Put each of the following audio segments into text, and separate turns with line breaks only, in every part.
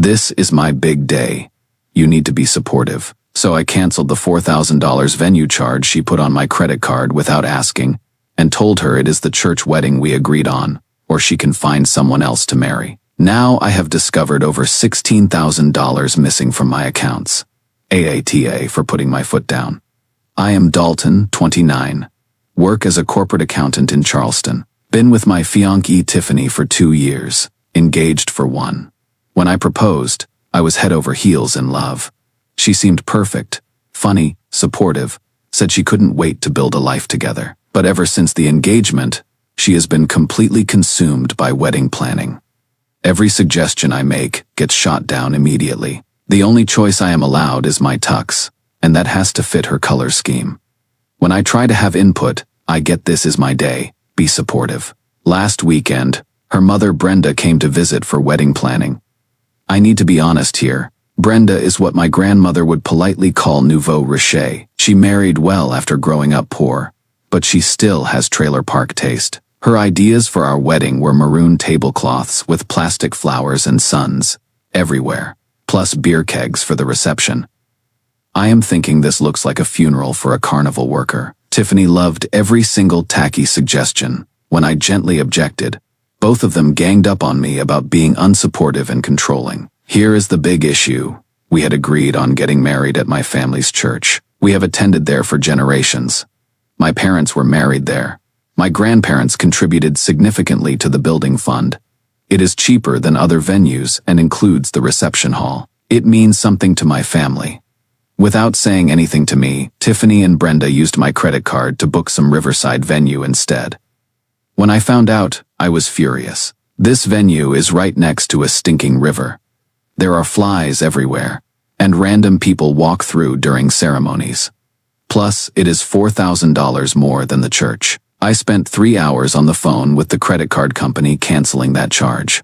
This is my big day. You need to be supportive. So I canceled the $4,000 venue charge she put on my credit card without asking, and told her it is the church wedding we agreed on, or she can find someone else to marry. Now I have discovered over $16,000 missing from my accounts. AITA for putting my foot down. I am Dalton, 29. Work as a corporate accountant in Charleston. Been with my fiancée Tiffany for 2 years, engaged for 1. When I proposed, I was head over heels in love. She seemed perfect, funny, supportive, said she couldn't wait to build a life together. But ever since the engagement, she has been completely consumed by wedding planning. Every suggestion I make gets shot down immediately. The only choice I am allowed is my tux, and that has to fit her color scheme. When I try to have input, I get this is my day, be supportive. Last weekend, her mother Brenda came to visit for wedding planning. I need to be honest here. Brenda is what my grandmother would politely call nouveau riche. She married well after growing up poor, but she still has trailer park taste. Her ideas for our wedding were maroon tablecloths with plastic flowers and suns everywhere, plus beer kegs for the reception. I am thinking this looks like a funeral for a carnival worker. Tiffany loved every single tacky suggestion. When I gently objected, both of them ganged up on me about being unsupportive and controlling. Here is the big issue. We had agreed on getting married at my family's church. We have attended there for generations. My parents were married there. My grandparents contributed significantly to the building fund. It is cheaper than other venues and includes the reception hall. It means something to my family. Without saying anything to me, Tiffany and Brenda used my credit card to book some riverside venue instead. When I found out, I was furious. This venue is right next to a stinking river. There are flies everywhere, and random people walk through during ceremonies. Plus, it is $4,000 more than the church. I spent 3 hours on the phone with the credit card company canceling that charge.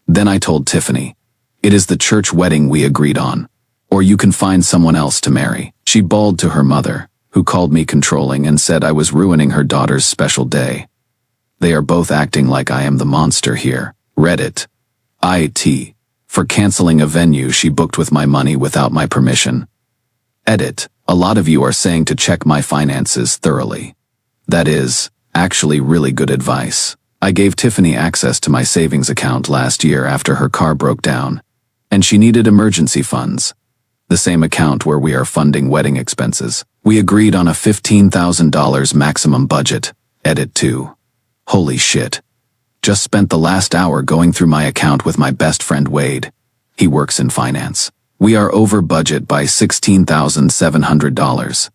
Then I told Tiffany, it is the church wedding we agreed on, or you can find someone else to marry. She bawled to her mother, who called me controlling and said I was ruining her daughter's special day. They are both acting like I am the monster here. Reddit. IT. For canceling a venue she booked with my money without my permission. Edit. A lot of you are saying to check my finances thoroughly. That is, actually really good advice. I gave Tiffany access to my savings account last year after her car broke down, and she needed emergency funds. The same account where we are funding wedding expenses. We agreed on a $15,000 maximum budget. Edit 2. Holy shit. Just spent the last hour going through my account with my best friend Wade. He works in finance. We are over budget by $16,700.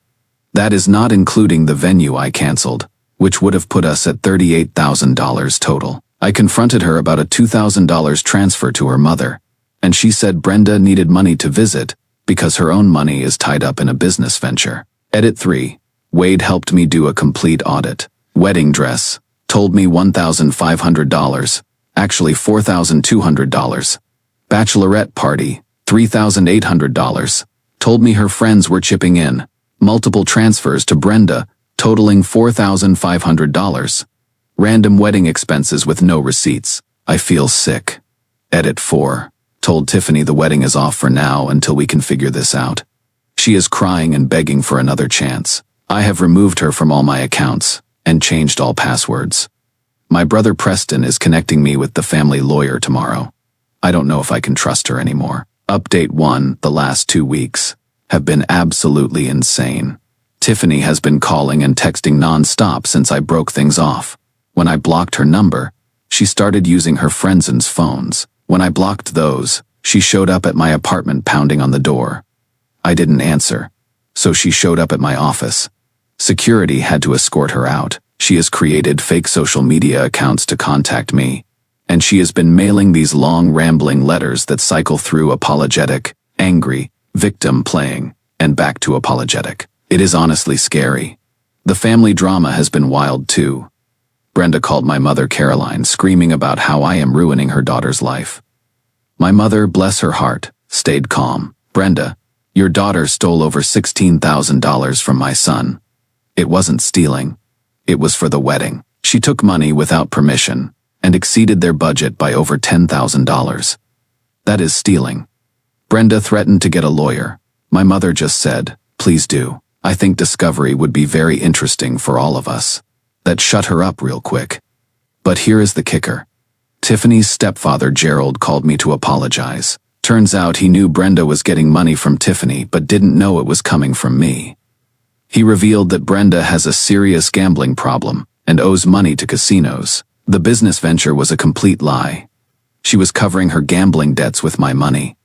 That is not including the venue I canceled, which would have put us at $38,000 total. I confronted her about a $2,000 transfer to her mother, and she said Brenda needed money to visit because her own money is tied up in a business venture. Edit 3. Wade helped me do a complete audit. Wedding dress. Told me $1,500, actually $4,200. Bachelorette party, $3,800. Told me her friends were chipping in. Multiple transfers to Brenda, totaling $4,500. Random wedding expenses with no receipts. I feel sick. Edit 4. Told Tiffany the wedding is off for now until we can figure this out. She is crying and begging for another chance. I have removed her from all my accounts and changed all passwords. My brother Preston is connecting me with the family lawyer tomorrow. I don't know if I can trust her anymore. Update 1. The last 2 weeks have been absolutely insane. Tiffany has been calling and texting non-stop since I broke things off. When I blocked her number, she started using her friends' phones. When I blocked those, she showed up at my apartment pounding on the door. I didn't answer, so she showed up at my office. Security had to escort her out. She has created fake social media accounts to contact me, and she has been mailing these long rambling letters that cycle through apologetic, angry, victim playing, and back to apologetic. It is honestly scary. The family drama has been wild too. Brenda called my mother Caroline, screaming about how I am ruining her daughter's life. My mother, bless her heart, stayed calm. Brenda, your daughter stole over $16,000 from my son. It wasn't stealing. It was for the wedding. She took money without permission and exceeded their budget by over $10,000. That is stealing. Brenda threatened to get a lawyer. My mother just said, please do. I think discovery would be very interesting for all of us. That shut her up real quick. But here is the kicker. Tiffany's stepfather Gerald called me to apologize. Turns out he knew Brenda was getting money from Tiffany but didn't know it was coming from me. He revealed that Brenda has a serious gambling problem and owes money to casinos. The business venture was a complete lie. She was covering her gambling debts with my money.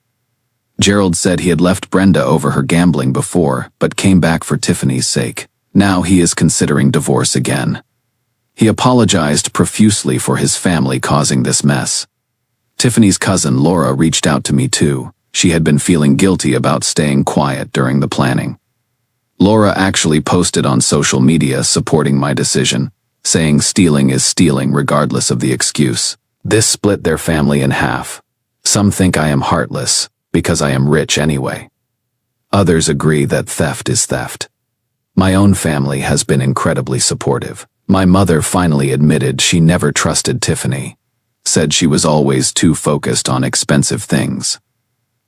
Gerald said he had left Brenda over her gambling before, but came back for Tiffany's sake. Now he is considering divorce again. He apologized profusely for his family causing this mess. Tiffany's cousin Laura reached out to me too. She had been feeling guilty about staying quiet during the planning. Laura actually posted on social media supporting my decision, saying stealing is stealing regardless of the excuse. This split their family in half. Some think I am heartless, because I am rich anyway. Others agree that theft is theft. My own family has been incredibly supportive. My mother finally admitted she never trusted Tiffany, said she was always too focused on expensive things.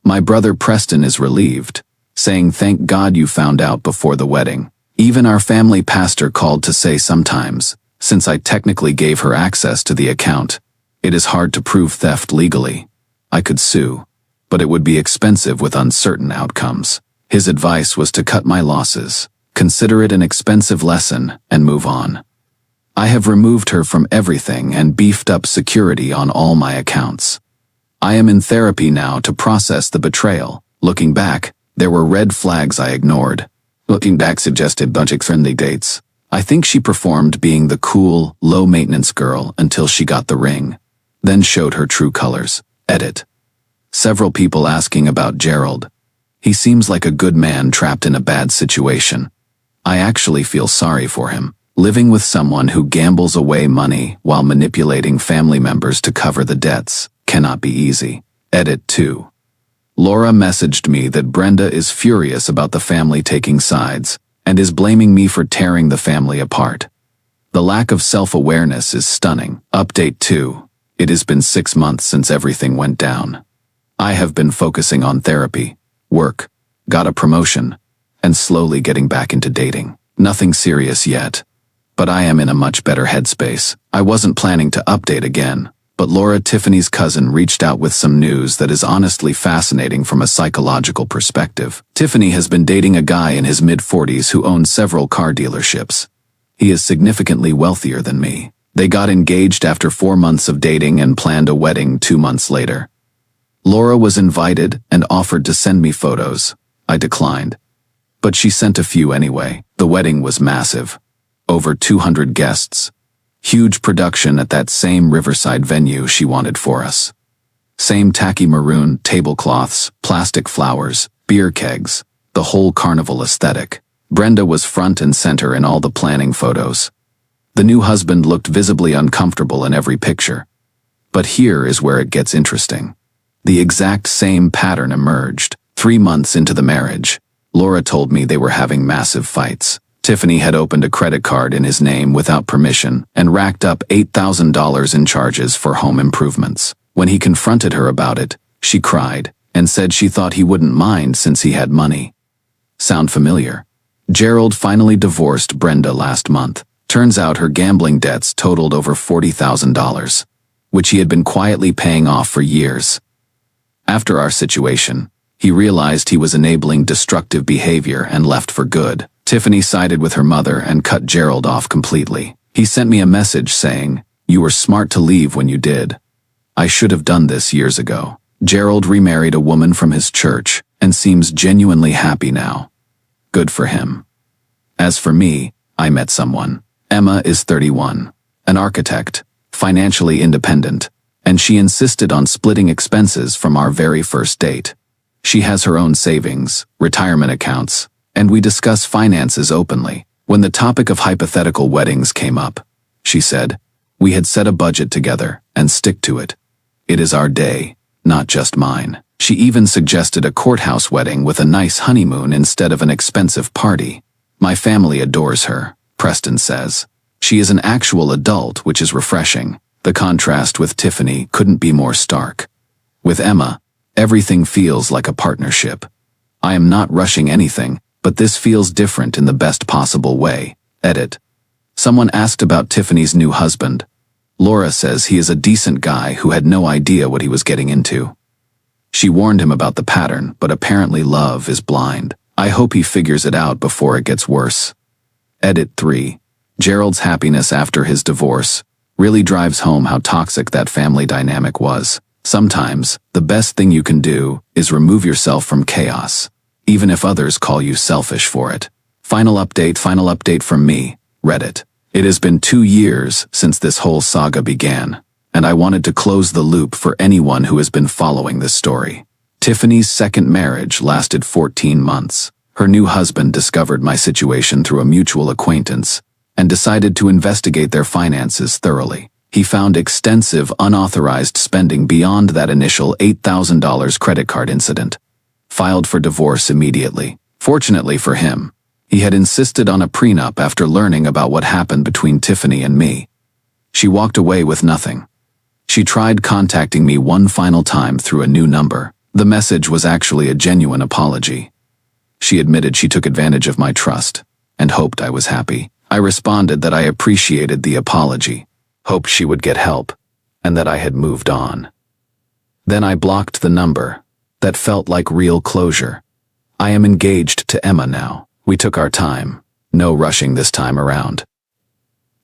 My brother Preston is relieved, saying thank God you found out before the wedding. Even our family pastor called to say sometimes, since I technically gave her access to the account, it is hard to prove theft legally. I could sue, but it would be expensive with uncertain outcomes. His advice was to cut my losses, consider it an expensive lesson, and move on. I have removed her from everything and beefed up security on all my accounts. I am in therapy now to process the betrayal. Looking back, there were red flags I ignored. Looking back suggested budget-friendly dates. I think she performed being the cool, low-maintenance girl until she got the ring, then showed her true colors. Edit. Several people asking about Gerald. He seems like a good man trapped in a bad situation. I actually feel sorry for him. Living with someone who gambles away money while manipulating family members to cover the debts cannot be easy. Edit 2. Laura messaged me that Brenda is furious about the family taking sides and is blaming me for tearing the family apart. The lack of self-awareness is stunning. Update 2. It has been 6 months since everything went down. I have been focusing on therapy, work, got a promotion, and slowly getting back into dating. Nothing serious yet, but I am in a much better headspace. I wasn't planning to update again, but Laura, Tiffany's cousin, reached out with some news that is honestly fascinating from a psychological perspective. Tiffany has been dating a guy in his mid-40s who owns several car dealerships. He is significantly wealthier than me. They got engaged after 4 months of dating and planned a wedding 2 months later. Laura was invited and offered to send me photos. I declined, but she sent a few anyway. The wedding was massive. Over 200 guests. Huge production at that same riverside venue she wanted for us. Same tacky maroon tablecloths, plastic flowers, beer kegs, the whole carnival aesthetic. Brenda was front and center in all the planning photos. The new husband looked visibly uncomfortable in every picture. But here is where it gets interesting. The exact same pattern emerged. 3 months into the marriage, Laura told me they were having massive fights. Tiffany had opened a credit card in his name without permission and racked up $8,000 in charges for home improvements. When he confronted her about it, she cried and said she thought he wouldn't mind since he had money. Sound familiar? Gerald finally divorced Brenda last month. Turns out her gambling debts totaled over $40,000, which he had been quietly paying off for years. After our situation, he realized he was enabling destructive behavior and left for good. Tiffany sided with her mother and cut Gerald off completely. He sent me a message saying, "You were smart to leave when you did. I should have done this years ago." Gerald remarried a woman from his church and seems genuinely happy now. Good for him. As for me, I met someone. Emma is 31, an architect, financially independent, and she insisted on splitting expenses from our very first date. She has her own savings, retirement accounts, and we discuss finances openly. When the topic of hypothetical weddings came up, she said, "We had set a budget together and stick to it. It is our day, not just mine." She even suggested a courthouse wedding with a nice honeymoon instead of an expensive party. "My family adores her," Preston says. "She is an actual adult, which is refreshing." The contrast with Tiffany couldn't be more stark. With Emma, Everything feels like a partnership. I am not rushing anything, but this feels different in the best possible way. Edit. Someone asked about Tiffany's new husband. Laura says he is a decent guy who had no idea what he was getting into. She warned him about the pattern, but apparently love is blind. I hope he figures it out before it gets worse. Edit 3. Gerald's happiness after his divorce really drives home how toxic that family dynamic was. Sometimes, the best thing you can do is remove yourself from chaos, even if others call you selfish for it. Final update from me, Reddit. It has been 2 years since this whole saga began, and I wanted to close the loop for anyone who has been following this story. Tiffany's second marriage lasted 14 months. Her new husband discovered my situation through a mutual acquaintance and decided to investigate their finances thoroughly. He found extensive unauthorized spending beyond that initial $8,000 credit card incident. Filed for divorce immediately. Fortunately for him, he had insisted on a prenup after learning about what happened between Tiffany and me. She walked away with nothing. She tried contacting me one final time through a new number. The message was actually a genuine apology. She admitted she took advantage of my trust and hoped I was happy. I responded that I appreciated the apology, hoped she would get help, and that I had moved on. Then I blocked the number. That felt like real closure. I am engaged to Emma now. We took our time. No rushing this time around.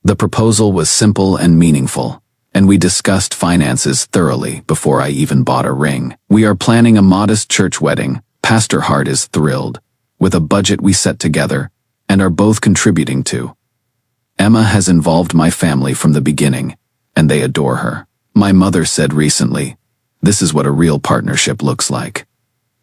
The proposal was simple and meaningful, and we discussed finances thoroughly before I even bought a ring. We are planning a modest church wedding. Pastor Hart is thrilled, with a budget we set together and are both contributing to. Emma has involved my family from the beginning, and they adore her. My mother said recently, "This is what a real partnership looks like."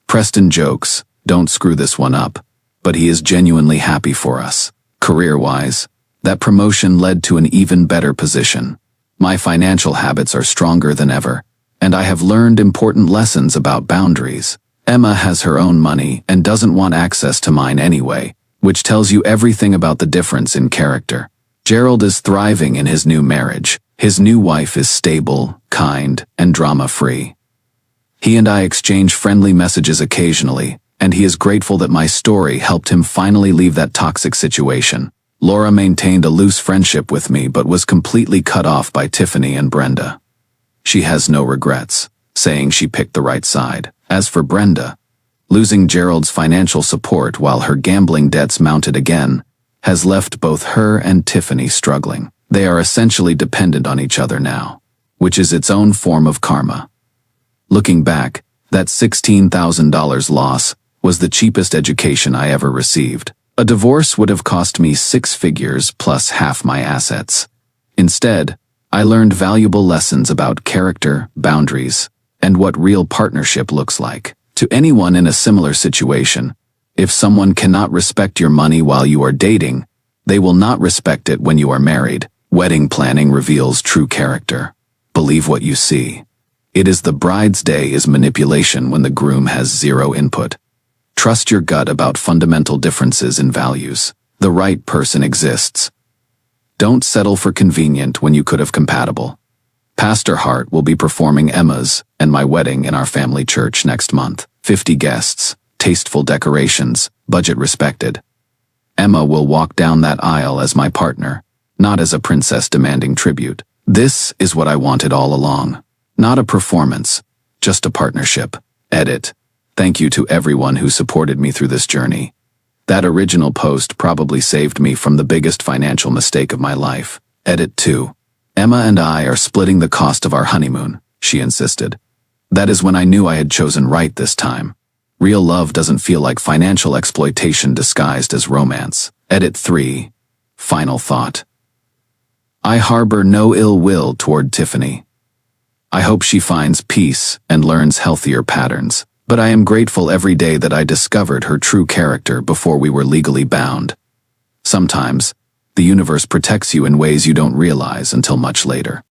Preston jokes, "Don't screw this one up," but he is genuinely happy for us. Career-wise, that promotion led to an even better position. My financial habits are stronger than ever, and I have learned important lessons about boundaries. Emma has her own money and doesn't want access to mine anyway, which tells you everything about the difference in character. Gerald is thriving in his new marriage. His new wife is stable, kind, and drama-free. He and I exchange friendly messages occasionally, and he is grateful that my story helped him finally leave that toxic situation. Laura maintained a loose friendship with me but was completely cut off by Tiffany and Brenda. She has no regrets, saying she picked the right side. As for Brenda, losing Gerald's financial support while her gambling debts mounted again has left both her and Tiffany struggling. They are essentially dependent on each other now, which is its own form of karma. Looking back, that $16,000 loss was the cheapest education I ever received. A divorce would have cost me 6 figures plus half my assets. Instead, I learned valuable lessons about character, boundaries, and what real partnership looks like. To anyone in a similar situation, if someone cannot respect your money while you are dating, they will not respect it when you are married. Wedding planning reveals true character. Believe what you see. It is the bride's day is manipulation when the groom has zero input. Trust your gut about fundamental differences in values. The right person exists. Don't settle for convenient when you could have compatible. Pastor Hart will be performing Emma's and my wedding in our family church next month. 50 guests, tasteful decorations, budget respected. Emma will walk down that aisle as my partner, not as a princess demanding tribute. This is what I wanted all along. Not a performance, just a partnership. Edit. Thank you to everyone who supported me through this journey. That original post probably saved me from the biggest financial mistake of my life. Edit 2. Emma and I are splitting the cost of our honeymoon, she insisted. That is when I knew I had chosen right this time. Real love doesn't feel like financial exploitation disguised as romance. Edit 3. Final thought. I harbor no ill will toward Tiffany. I hope she finds peace and learns healthier patterns, but I am grateful every day that I discovered her true character before we were legally bound. Sometimes, the universe protects you in ways you don't realize until much later.